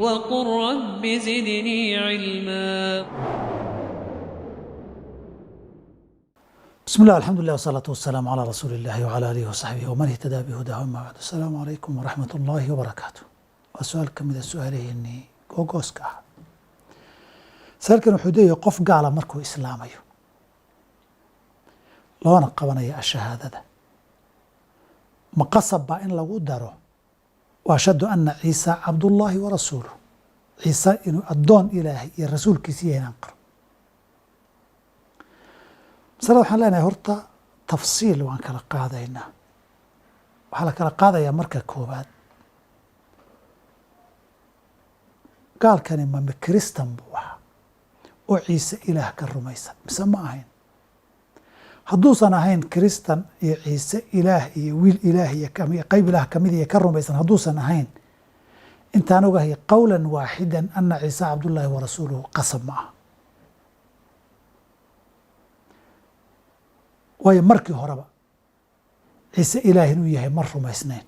وقل رب زدني علما. بسم الله الحمد لله والصلاة والسلام على رسول الله وعلى آله وصحبه ومن اهتدى بهداه. أما بعد، السلام عليكم ورحمة الله وبركاته. وسؤال كميد السؤالين إني جوجوسكا سأل كانوا حديه قف قال مركو إسلامي لو أنا قبنا الشهادة ده مقصب بأن لو داره وأشهد أن عيسى عبد الله ورسوله. عيسى إنه أدون إلهي الرسول كسيه ننقر صراحة لنا هرتا تفصيل وان كلا قادينا وحالا كلا قاديا مركا كوباد قال كان إما كريستان بوها وعيسى إله كالرميسا بسمى أهين هدوسا أهين كريستان عيسى إله ويل إله قيب إله كميدي كالرميسا هدوسا أهين انت نوغه قولا واحدا أن عيسى عبد الله ورسوله قسم معه. waayo markii horeba ciise ilaah inuu yahay ma rumaysnayn.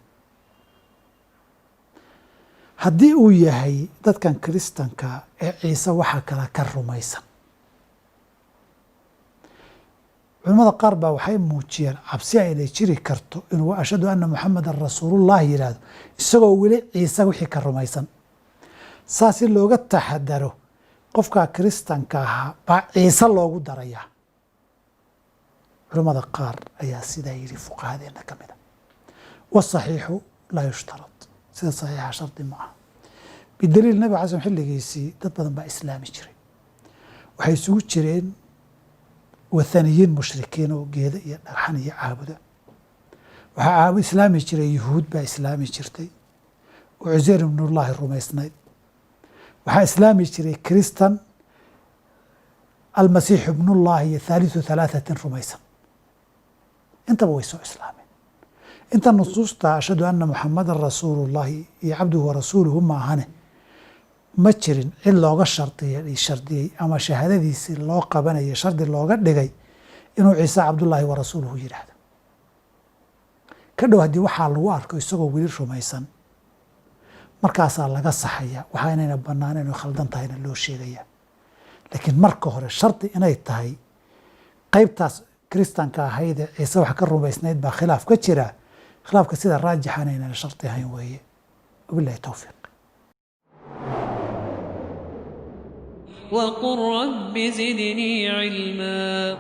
haddii uu yahay dadkan kiristanka ee ciise waxaa kale ka rumaysan, culimmada qaar baa waxay muujiyeen cabsi inay jiri karto inuu ashhadu anna muxamadan rasuulullah yidhaahdo isagoo weli ciise wixii ka rumaysan. saas si looga taxadaro qofkaa kiristanka ahaa baa ciise loogu darayaa. culimada qaar ayaa sidaa yidhi fuqahadeena ka mid a. wasaxiixu laa yushtarad, sida saxiixa shardi ma aha. bidaliil nabiga xasan xilligiisii dad badan baa islaami jiray. waxay isugu jireen wathaniyiin mushrikiin oo geeda iyo dhagxan iyo caabuda. waxaa islaami jiray yuhuud baa islaami jirtay oo cuseyr ibnullaahi rumaysnayd. waxaa islaami jiray kiristan almasiixu ibnullaahi iyo thaalithu thalaathatin rumaysan. intaba way soo islaameen. inta nusuusta ashhadu anna muxamadan rasuulullahi iyo cabduhu warasuuluhu maahane ma jirin cid looga shardiyey ama shahaadadiisii loo qabanaya shardi looga dhigay inuu ciise cabdullaahi warasuuluhu yidhaahdo. ka dhow haddii waxaa lagu arko isagoo weli rumaysan, markaasaa laga saxaya waxaa inayna banaanayn oo khaldan tahayna loo sheegaya. laakiin marka hore shardi inay tahay qaybtaas kiristanka ahayd ee ciise wax ka rumaysnayd baa khilaaf ka jira. khilaafka sida raajixana inaan shardi ahayn weeye. wabillahi towfiiq. وقل رب زدني علما.